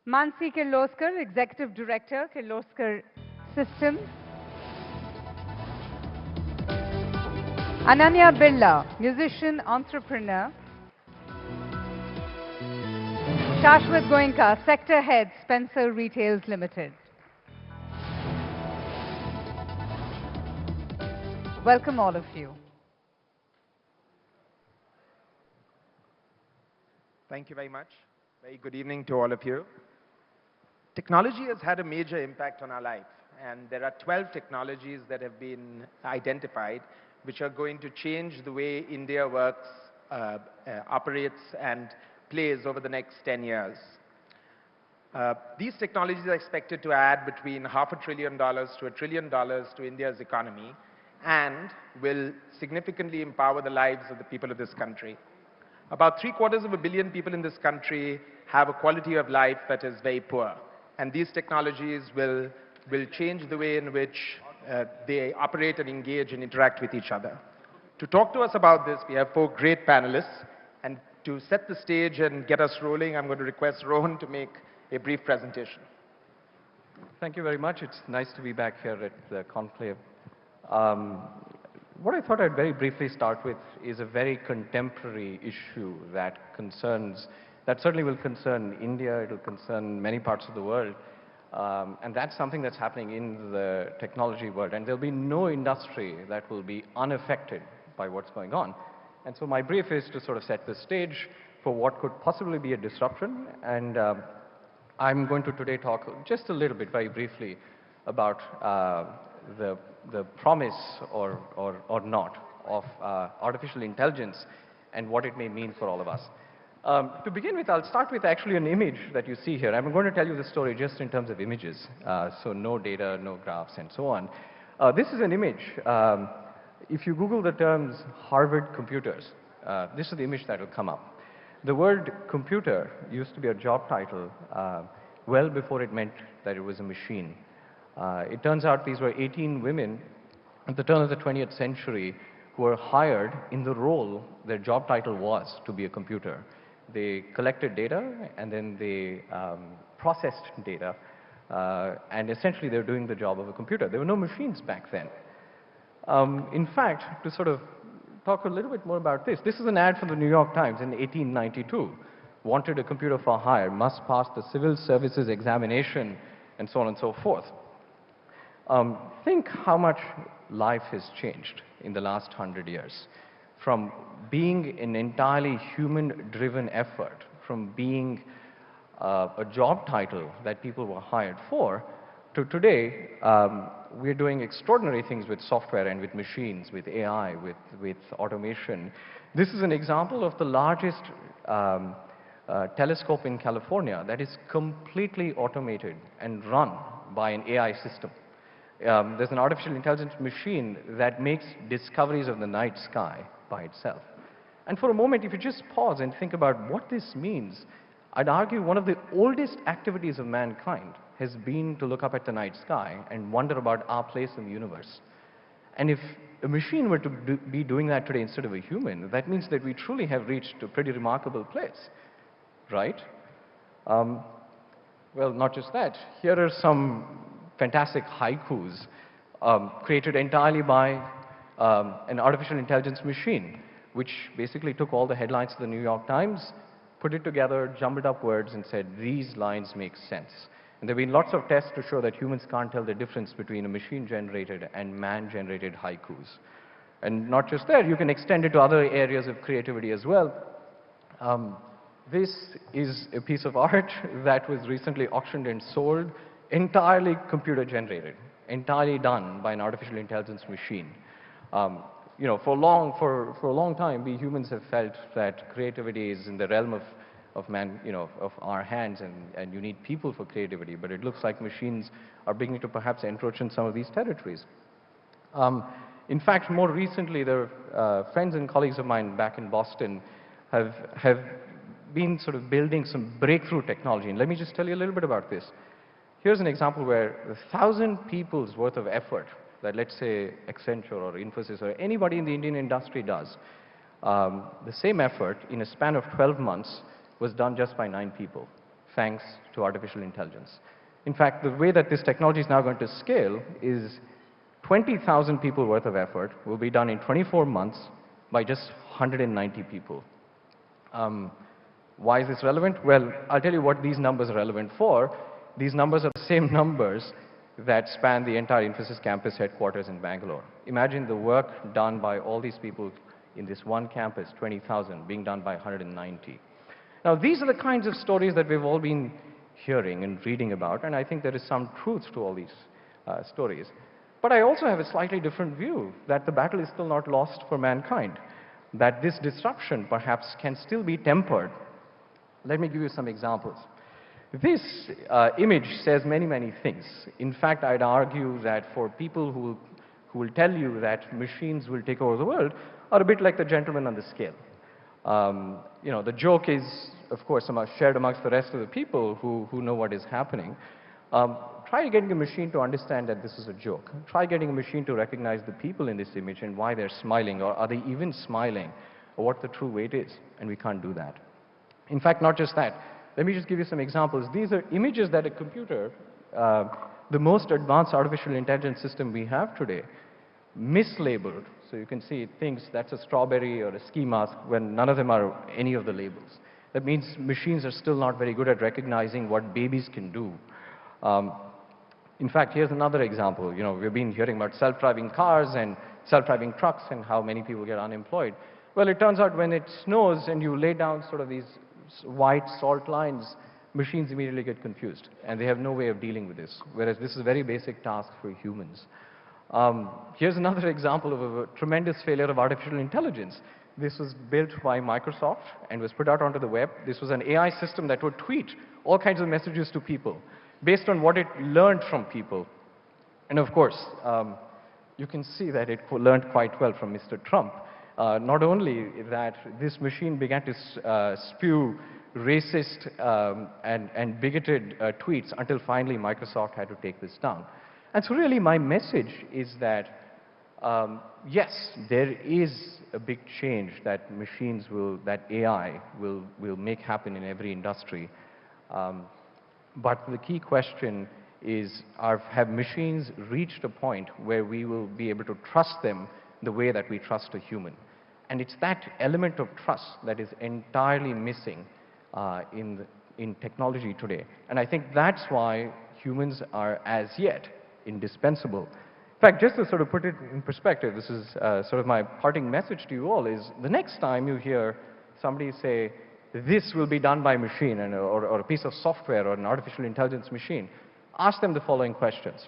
Manasi Kirloskar, Executive Director, Kirloskar Systems. Ananya Birla, musician, entrepreneur. Shashwat Goenka, Sector Head, Spencer Retails Limited. Welcome all of you. Thank you very much. Very good evening to all of you. Technology has had a major impact on our life, and there are 12 technologies that have been identified which are going to change the way India works, operates, and plays over the next 10 years. These technologies are expected to add between $500 billion to $1 trillion to India's economy and will significantly empower the lives of the people of this country. About 750 million people in this country have a quality of life that is very poor, and these technologies will change the way in which they operate and engage and interact with each other. To talk to us about this, we have 4 great panelists, and to set the stage and get us rolling, I'm going to request Rohan to make a brief presentation. Thank you very much. It's nice to be back here at the conclave. What I thought I'd very briefly start with is a very contemporary issue that certainly will concern India, it will concern many parts of the world, and that's something that's happening in the technology world, and there'll be no industry that will be unaffected by what's going on. And so my brief is to sort of set the stage for what could possibly be a disruption, and I'm going to today talk just a little bit, very briefly, about the promise or not of artificial intelligence and what it may mean for all of us. To begin with, I'll start with actually an image that you see here. I'm going to tell you the story just in terms of images, so no data, no graphs, and so on. This is an image. If you Google the terms Harvard computers, this is the image that will come up. The word computer used to be a job title well before it meant that it was a machine. It turns out these were 18 women at the turn of the 20th century who were hired in the role their job title was to be a computer. They collected data and then they processed data, and essentially they're doing the job of a computer. There were no machines back then. In fact, to sort of talk a little bit more about this is an ad from the New York Times in 1892. Wanted a computer for hire, must pass the civil services examination, and so on and so forth. Think how much life has changed in the last 100 years. From being an entirely human-driven effort, from being a job title that people were hired for, to today, we're doing extraordinary things with software and with machines, with AI, with automation. This is an example of the largest telescope in California that is completely automated and run by an AI system. There's an artificial intelligence machine that makes discoveries of the night sky by itself. And for a moment, if you just pause and think about what this means, I'd argue one of the oldest activities of mankind has been to look up at the night sky and wonder about our place in the universe. And if a machine were to be doing that today instead of a human, that means that we truly have reached a pretty remarkable place, right? Well, not just that. Here are some fantastic haikus created entirely by an artificial intelligence machine, which basically took all the headlines of the New York Times, put it together, jumbled up words, and said, these lines make sense. And there have been lots of tests to show that humans can't tell the difference between a machine-generated and man-generated haikus. And not just that, you can extend it to other areas of creativity as well. This is a piece of art that was recently auctioned and sold, entirely computer-generated, entirely done by an artificial intelligence machine. You know, for a long time, we humans have felt that creativity is in the realm of man, you know, of our hands, and you need people for creativity. But it looks like machines are beginning to perhaps encroach in some of these territories. In fact, more recently, there are friends and colleagues of mine back in Boston have been sort of building some breakthrough technology. And let me just tell you a little bit about this. Here's an example where 1,000 people's worth of effort that, let's say, Accenture or Infosys or anybody in the Indian industry does, the same effort in a span of 12 months was done just by 9 people. thanks to artificial intelligence. In fact, the way that this technology is now going to scale is 20,000 people worth of effort will be done in 24 months by just 190 people. Why is this relevant? Well, I'll tell you what these numbers are relevant for. These numbers are the same numbers that span the entire Infosys campus headquarters in Bangalore. Imagine the work done by all these people in this one campus, 20,000, being done by 190. Now, these are the kinds of stories that we've all been hearing and reading about, and I think there is some truth to all these stories. But I also have a slightly different view, that the battle is still not lost for mankind, that this disruption perhaps can still be tempered. Let me give you some examples. This image says many, many things. In fact, I'd argue that for people who will tell you that machines will take over the world are a bit like the gentleman on the scale. You know, the joke is, of course, shared amongst the rest of the people who know what is happening. Try getting a machine to understand that this is a joke. Try getting a machine to recognize the people in this image and why they're smiling, or are they even smiling, or what the true weight is, and we can't do that. In fact, not just that. Let me just give you some examples. These are images that a computer, the most advanced artificial intelligence system we have today, mislabeled. So you can see it thinks that's a strawberry or a ski mask when none of them are any of the labels. That means machines are still not very good at recognizing what babies can do. In fact, here's another example. You know, we've been hearing about self-driving cars and self-driving trucks and how many people get unemployed. Well, it turns out when it snows and you lay down sort of these white salt lines, machines immediately get confused, and they have no way of dealing with this, whereas this is a very basic task for humans. Here's another example of a tremendous failure of artificial intelligence. This was built by Microsoft and was put out onto the web. This was an AI system that would tweet all kinds of messages to people based on what it learned from people. And of course, you can see that it learned quite well from Mr. Trump. Not only that, this machine began to spew racist and bigoted tweets until finally Microsoft had to take this down. And so really my message is that, yes, there is a big change that that AI will make happen in every industry. But the key question is, have machines reached a point where we will be able to trust them the way that we trust a human? And it's that element of trust that is entirely missing in technology today. And I think that's why humans are as yet indispensable. In fact, just to sort of put it in perspective, this is sort of my parting message to you all, is the next time you hear somebody say, this will be done by machine, or a piece of software or an artificial intelligence machine, ask them the following questions.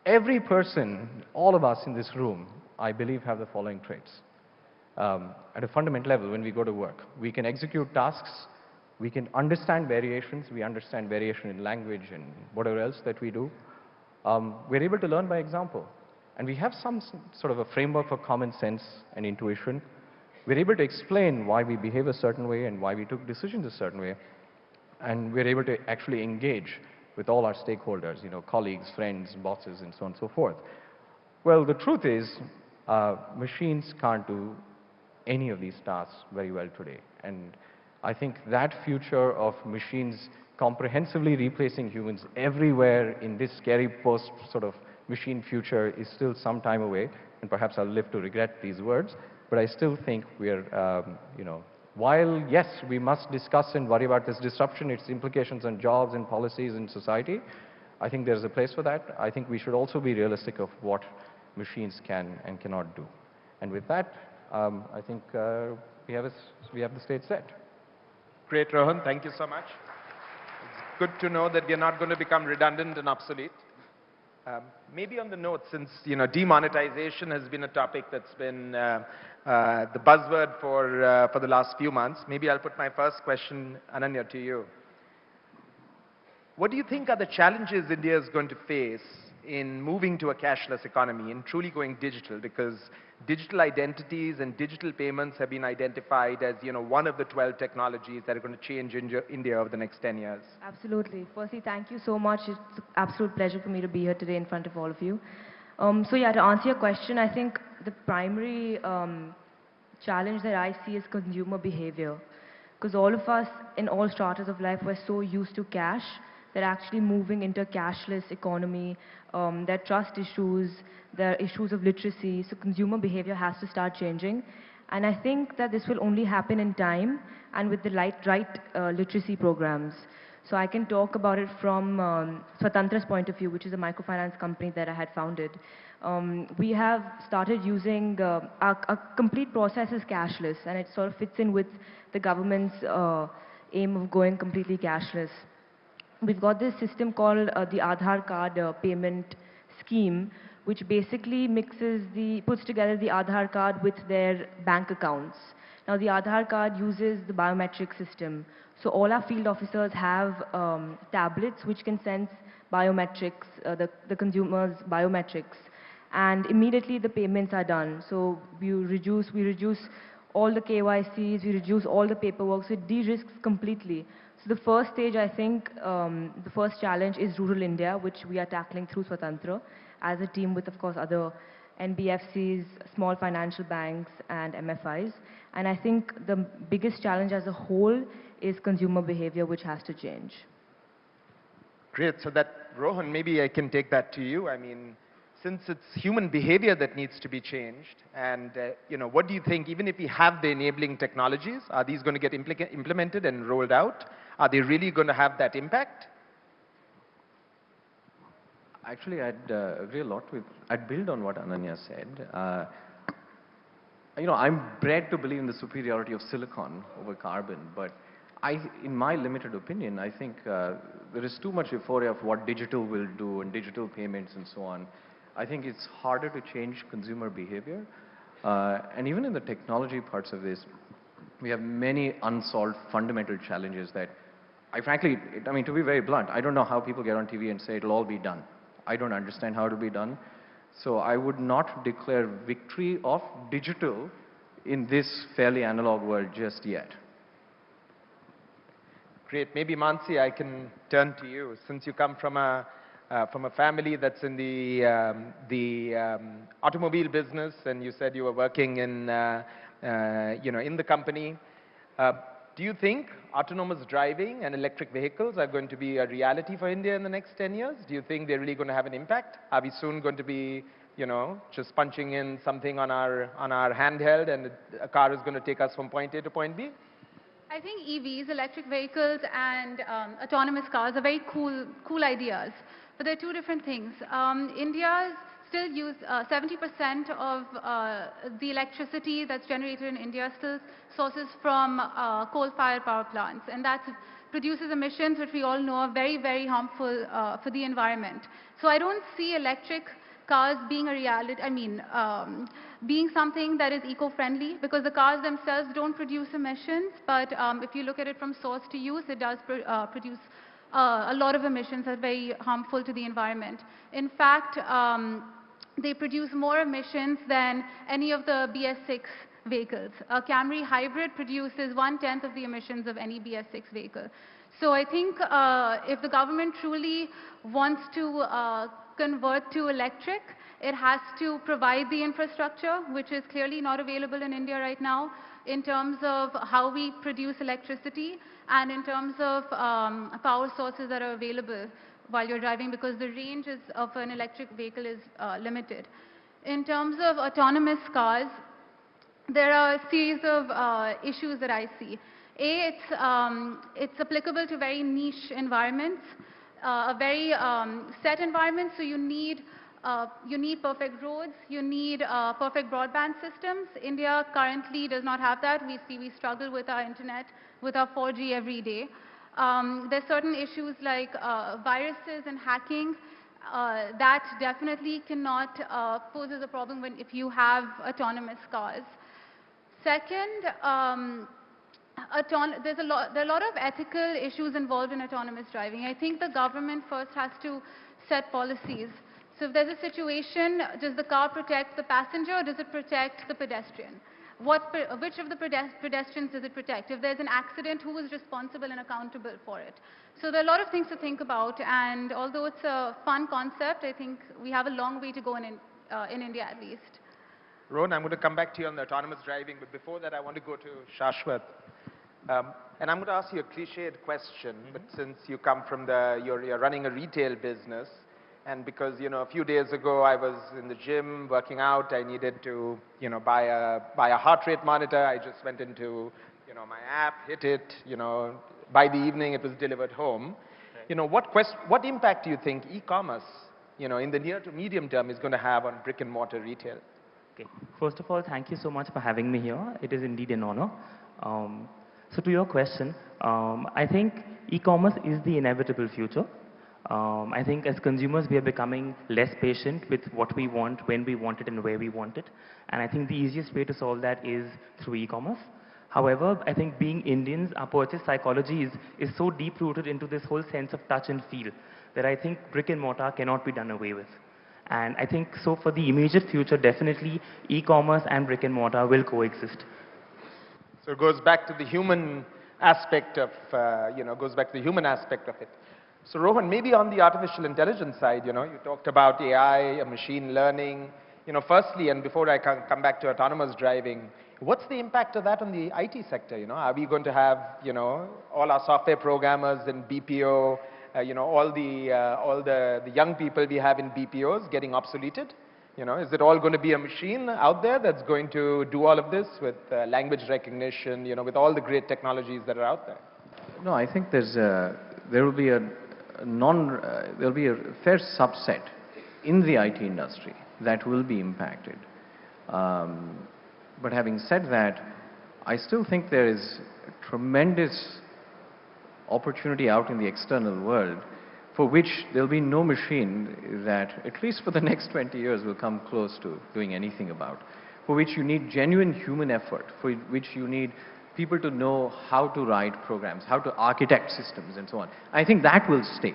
Every person, all of us in this room, I believe, have the following traits. At a fundamental level, when we go to work, we can execute tasks, we can understand variations, we understand variation in language and whatever else that we do. We're able to learn by example. And we have some sort of a framework for common sense and intuition. We're able to explain why we behave a certain way and why we took decisions a certain way. And we're able to actually engage with all our stakeholders, you know, colleagues, friends, bosses, and so on and so forth. Well, the truth is, machines can't do any of these tasks very well today. And I think that future of machines comprehensively replacing humans everywhere in this scary post sort of machine future is still some time away, and perhaps I'll live to regret these words, but I still think we're, you know, while yes, we must discuss and worry about this disruption, its implications on jobs and policies in society, I think there's a place for that. I think we should also be realistic of what machines can and cannot do. And with that, I think we have the stage set. Great, Rohan. Thank you so much. It's good to know that we are not going to become redundant and obsolete. Maybe on the note, since demonetization has been a topic that's been the buzzword for the last few months, maybe I'll put my first question, Ananya, to you. What do you think are the challenges India is going to face in moving to a cashless economy, in truly going digital? Because digital identities and digital payments have been identified as one of the 12 technologies that are going to change India over the next 10 years. Absolutely. Firstly, thank you so much. It's an absolute pleasure for me to be here today in front of all of you. So yeah, to answer your question, I think the primary challenge that I see is consumer behavior. Because all of us in all stratas of life were so used to cash that actually moving into a cashless economy, there are trust issues, there are issues of literacy, so consumer behavior has to start changing. And I think that this will only happen in time and with the right literacy programs. So I can talk about it from Svatantra's point of view, which is a microfinance company that I had founded. We have started using, our complete process is cashless, and it sort of fits in with the government's aim of going completely cashless. We've got this system called the Aadhaar card payment scheme, which basically puts together the Aadhaar card with their bank accounts. Now the Aadhaar card uses the biometric system. So all our field officers have tablets which can sense biometrics, the consumer's biometrics. And immediately the payments are done. So we reduce all the KYCs, we reduce all the paperwork, so it de-risks completely. So the first stage, I think, the first challenge is rural India, which we are tackling through Svatantra as a team with, of course, other NBFCs, small financial banks, and MFIs. And I think the biggest challenge as a whole is consumer behavior, which has to change. Great. So that, Rohan, maybe I can take that to you. I mean, since it's human behavior that needs to be changed, and what do you think, even if we have the enabling technologies, are these going to get implemented and rolled out? Are they really going to have that impact? Actually, I'd agree a lot with, I'd build on what Ananya said. I'm bred to believe in the superiority of silicon over carbon, but in my limited opinion, I think there is too much euphoria of what digital will do and digital payments and so on. I think it's harder to change consumer behavior. And even in the technology parts of this, we have many unsolved fundamental challenges that frankly, to be very blunt, I don't know how people get on TV and say it'll all be done. I don't understand how it'll be done. So I would not declare victory of digital in this fairly analog world just yet. Great. Maybe Manasi, I can turn to you. Since you come from a family that's in the automobile business, and you said you were working in the company, do you think autonomous driving and electric vehicles are going to be a reality for India in the next 10 years? Do you think they're really going to have an impact? Are we soon going to be, just punching in something on our handheld and a car is going to take us from point A to point B? I think EVs, electric vehicles, and autonomous cars are very cool ideas. But they're two different things. India still use 70% of the electricity that's generated in India still sources from coal-fired power plants, and that produces emissions which we all know are very, very harmful for the environment. So I don't see electric cars being a reality, being something that is eco-friendly, because the cars themselves don't produce emissions, but if you look at it from source to use, it does produce a lot of emissions that are very harmful to the environment. In fact, they produce more emissions than any of the BS6 vehicles. A Camry hybrid produces 1/10 of the emissions of any BS6 vehicle. So I think if the government truly wants to convert to electric, it has to provide the infrastructure, which is clearly not available in India right now, in terms of how we produce electricity and in terms of power sources that are available while you're driving, because the range of an electric vehicle is limited. In terms of autonomous cars, there are a series of issues that I see. It's applicable to very niche environments, a very set environment, so you need perfect roads, you need perfect broadband systems. India currently does not have that. We struggle with our internet, with our 4G every day. There's certain issues like viruses and hacking that definitely cannot pose as a problem if you have autonomous cars. Second, there are a lot of ethical issues involved in autonomous driving. I think the government first has to set policies. So if there's a situation, does the car protect the passenger or does it protect the pedestrian? Which of the pedestrians does it protect? If there's an accident, who is responsible and accountable for it? So there are a lot of things to think about, and although it's a fun concept, I think we have a long way to go in India at least. Rohan, I'm going to come back to you on the autonomous driving, but before that I want to go to Shashwat. And I'm going to ask you a cliched question, but since you come from you're running a retail business, and because, a few days ago I was in the gym working out, I needed to, buy a heart rate monitor. I just went into, my app, hit it, by the evening it was delivered home. What impact do you think e-commerce, in the near to medium term is going to have on brick and mortar retail? Okay. First of all, thank you so much for having me here. It is indeed an honor. So to your question, I think e-commerce is the inevitable future. I think as consumers, we are becoming less patient with what we want, when we want it, and where we want it. And I think the easiest way to solve that is through e-commerce. However, I think being Indians, our purchase psychology is so deep-rooted into this whole sense of touch and feel that I think brick and mortar cannot be done away with. And I think so for the immediate future, definitely e-commerce and brick and mortar will coexist. So it goes back to the human aspect of, it. So Rohan, maybe on the artificial intelligence side, you talked about AI, machine learning. Firstly, and before I come back to autonomous driving, what's the impact of that on the IT sector? Are we going to have, all our software programmers in BPO, all the young people we have in BPOs getting obsoleted? Is it all going to be a machine out there that's going to do all of this with language recognition, with all the great technologies that are out there? No, I think there will be a fair subset in the IT industry that will be impacted. But having said that, I still think there is tremendous opportunity out in the external world for which there will be no machine that, at least for the next 20 years, will come close to doing anything about. For which you need genuine human effort, for which you need people to know how to write programs, how to architect systems, and so on. I think that will stay.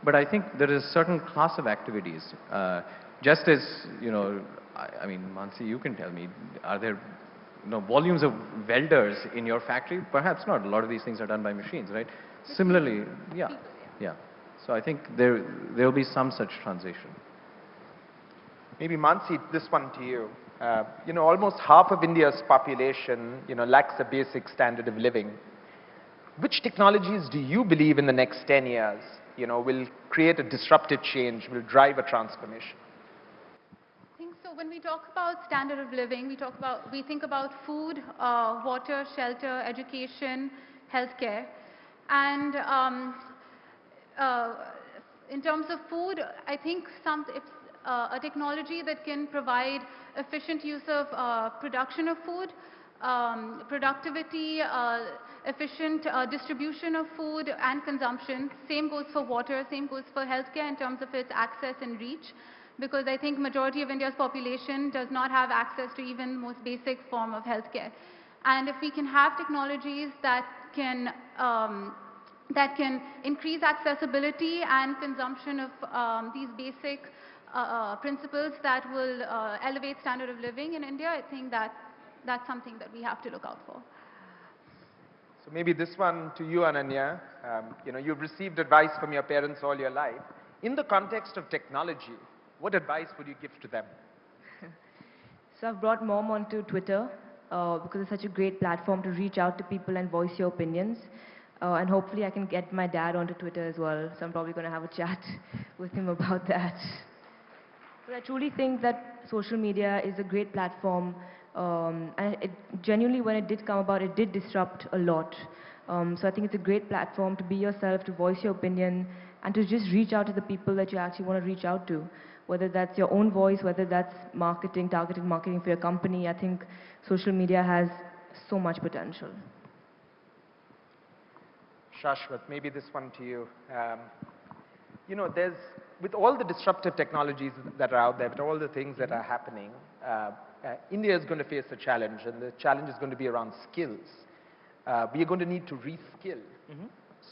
But I think there is a certain class of activities, just as, I mean, Manasi, you can tell me, are there volumes of welders in your factory? Perhaps not. A lot of these things are done by machines, right? Similarly, yeah. So I think there will be some such transition. Maybe Manasi, this one to you. Almost half of India's population, lacks a basic standard of living. Which technologies do you believe in the next 10 years, will create a disruptive change, will drive a transformation? I think so. When we talk about standard of living, we think about food, water, shelter, education, healthcare. And in terms of food, I think it's a technology that can provide efficient use of production of food, productivity, efficient distribution of food and consumption. Same goes for water, same goes for healthcare in terms of its access and reach, because I think majority of India's population does not have access to even the most basic form of healthcare. And if we can have technologies that can increase accessibility and consumption of these basic principles that will elevate standard of living in India, I think that's something that we have to look out for. So maybe this one to you, Ananya. You've received advice from your parents all your life. In the context of technology, what advice would you give to them? So I've brought Mom onto Twitter because it's such a great platform to reach out to people and voice your opinions. And hopefully I can get my dad onto Twitter as well. So I'm probably going to have a chat with him about that. But I truly think that social media is a great platform. And genuinely, when it did come about, it did disrupt a lot. So I think it's a great platform to be yourself, to voice your opinion, and to just reach out to the people that you actually want to reach out to. Whether that's your own voice, whether that's marketing, targeted marketing for your company, I think social media has so much potential. Shashwat, maybe this one to you. With all the disruptive technologies that are out there, with all the things that are happening, India is going to face a challenge, and the challenge is going to be around skills. We are going to need to reskill.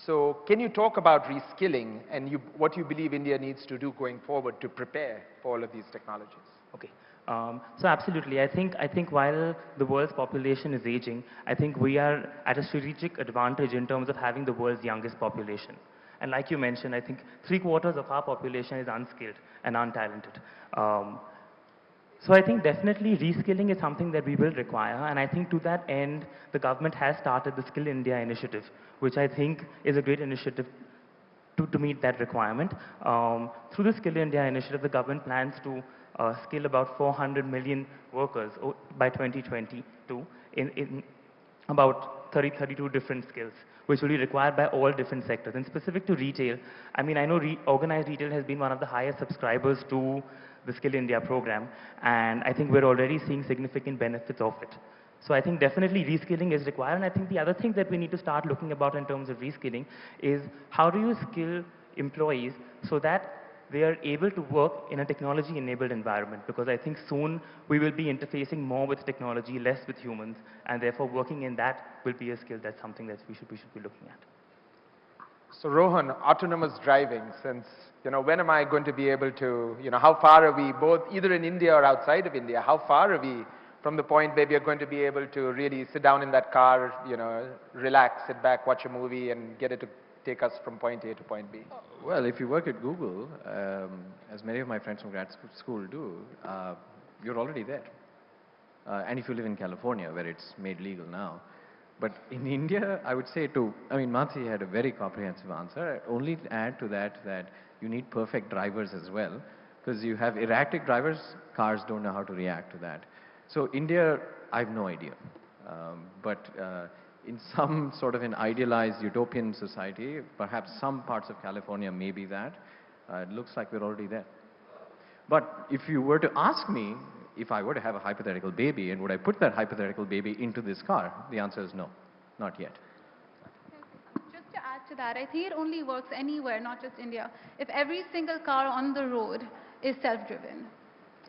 So can you talk about reskilling and what you believe India needs to do going forward to prepare for all of these technologies? Okay. So absolutely, I think while the world's population is aging, I think we are at a strategic advantage in terms of having the world's youngest population. And like you mentioned, I think 3/4 of our population is unskilled and untalented. So I think definitely reskilling is something that we will require, and I think to that end, the government has started the Skill India initiative, which I think is a great initiative to meet that requirement. Through the Skill India initiative, the government plans to skill about 400 million workers by 2022 in about 32 different skills, which will be required by all different sectors. And specific to retail, I mean, I know organized retail has been one of the highest subscribers to the Skill India program, and I think we're already seeing significant benefits of it. So I think definitely reskilling is required, and I think the other thing that we need to start looking about in terms of reskilling is how do you skill employees so that they are able to work in a technology-enabled environment, because I think soon we will be interfacing more with technology, less with humans, and therefore working in that will be a skill. That's something that we should be looking at. So Rohan, autonomous driving, since, when am I going to be able to, how far are we both, either in India or outside of India, how far are we from the point where we are going to be able to really sit down in that car, relax, sit back, watch a movie, and get it to take us from point A to point B? Well, if you work at Google, as many of my friends from grad school do, you're already there. And if you live in California, where it's made legal now. But in India, I would say Manasi had a very comprehensive answer. I'd only add to that you need perfect drivers as well, because you have erratic drivers, cars don't know how to react to that. So India, I have no idea. But in some sort of an idealized utopian society, perhaps some parts of California may be that. It looks like we're already there. But if you were to ask me, if I were to have a hypothetical baby, and would I put that hypothetical baby into this car, the answer is no, not yet. Just to add to that, I think it only works anywhere, not just India, if every single car on the road is self-driven,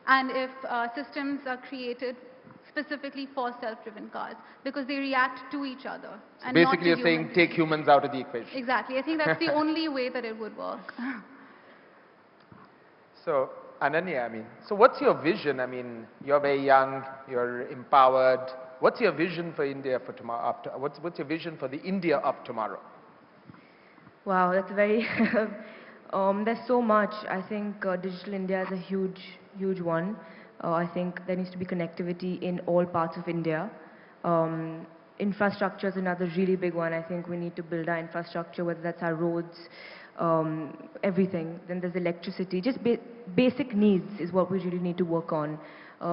and if systems are created specifically for self-driven cars, because they react to each other. So and basically not to you're saying take humans out of the equation. Exactly. I think that's the only way that it would work. So Ananya, so what's your vision? You're very young, you're empowered. What's your vision for India for tomorrow? What's your vision for the India of tomorrow? Wow, that's very, there's so much. I think Digital India is a huge one. I think there needs to be connectivity in all parts of India. Infrastructure is another really big one. I think we need to build our infrastructure, whether that's our roads, everything. Then there's electricity. Just basic needs is what we really need to work on,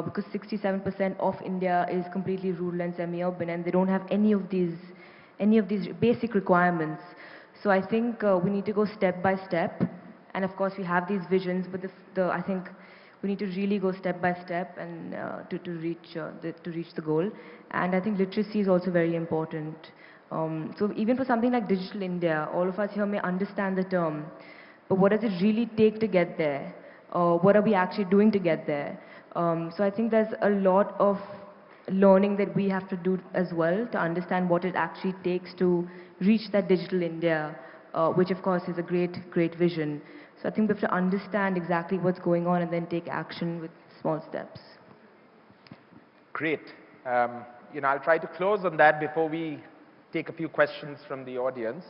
because 67% of India is completely rural and semi-urban, and they don't have any of these basic requirements. So I think we need to go step by step, and of course we have these visions, but I think we need to really go step by step and to reach the goal. And I think literacy is also very important. So even for something like Digital India, all of us here may understand the term, but what does it really take to get there? What are we actually doing to get there? So I think there's a lot of learning that we have to do as well to understand what it actually takes to reach that Digital India, which of course is a great vision. So I think we have to understand exactly what's going on and then take action with small steps. Great. I'll try to close on that before we take a few questions from the audience.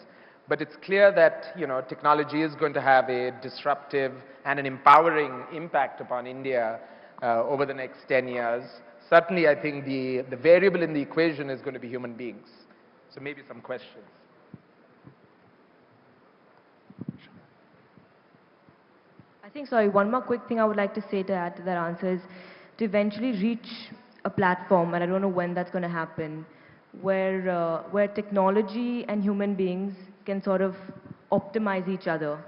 But it's clear that technology is going to have a disruptive and an empowering impact upon India over the next 10 years. Certainly, I think the variable in the equation is going to be human beings. So maybe some questions. I think, sorry, one more quick thing I would like to say to add to that answer is to eventually reach a platform, and I don't know when that's going to happen, where technology and human beings can sort of optimize each other,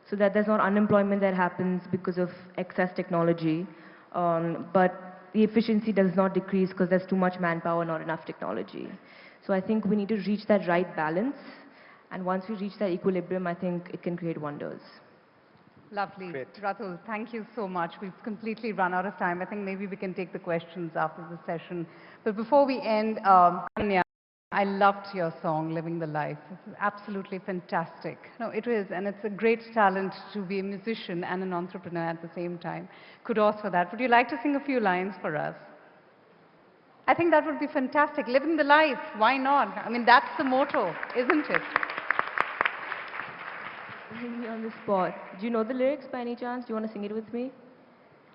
so that there's not unemployment that happens because of excess technology, but the efficiency does not decrease because there's too much manpower, not enough technology. So I think we need to reach that right balance, and once we reach that equilibrium, I think it can create wonders. Lovely. Great. Ratul, thank you so much. We've completely run out of time. I think maybe we can take the questions after the session. But before we end, Ananya, I loved your song, Living the Life. It's absolutely fantastic. No, it is, and it's a great talent to be a musician and an entrepreneur at the same time. Kudos for that. Would you like to sing a few lines for us? I think that would be fantastic. Living the life, why not? That's the motto, isn't it? Putting me on the spot. Do you know the lyrics by any chance? Do you want to sing it with me?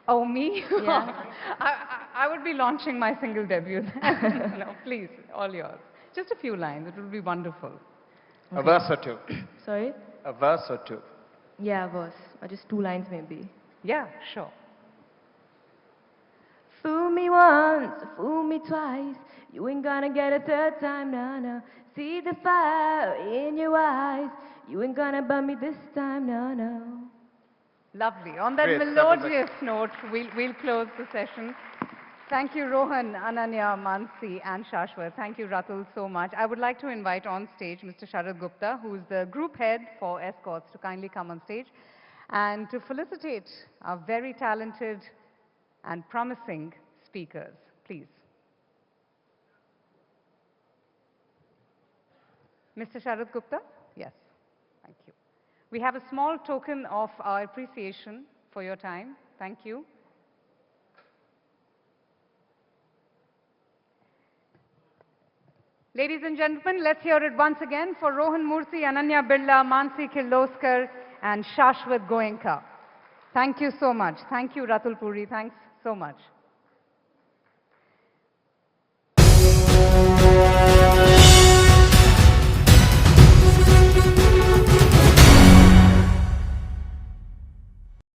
Oh, me? Yeah. I would be launching my single debut. No, please, all yours. Just a few lines. It would be wonderful. A verse or two. Sorry? A verse or two. Yeah, verse. Or just 2 lines maybe. Yeah, sure. Fool me once, fool me twice. You ain't gonna get a third time, no, no. See the fire in your eyes. You ain't gonna burn me this time, no, no. Lovely. On that Great. That was melodious note, we'll close the session. Thank you, Rohan, Ananya, Manasi, and Shashwat. Thank you, Ratul, so much. I would like to invite on stage Mr. Sharad Gupta, who is the group head for escorts, to kindly come on stage and to felicitate our very talented and promising speakers. Please. Mr. Sharad Gupta? Yes. Thank you. We have a small token of our appreciation for your time. Thank you. Ladies and gentlemen, let's hear it once again for Rohan Murty, Ananya, Birla, Manasi, Kirloskar, and Shashwat Goenka. Thank you so much. Thank you, Ratul Puri. Thanks so much.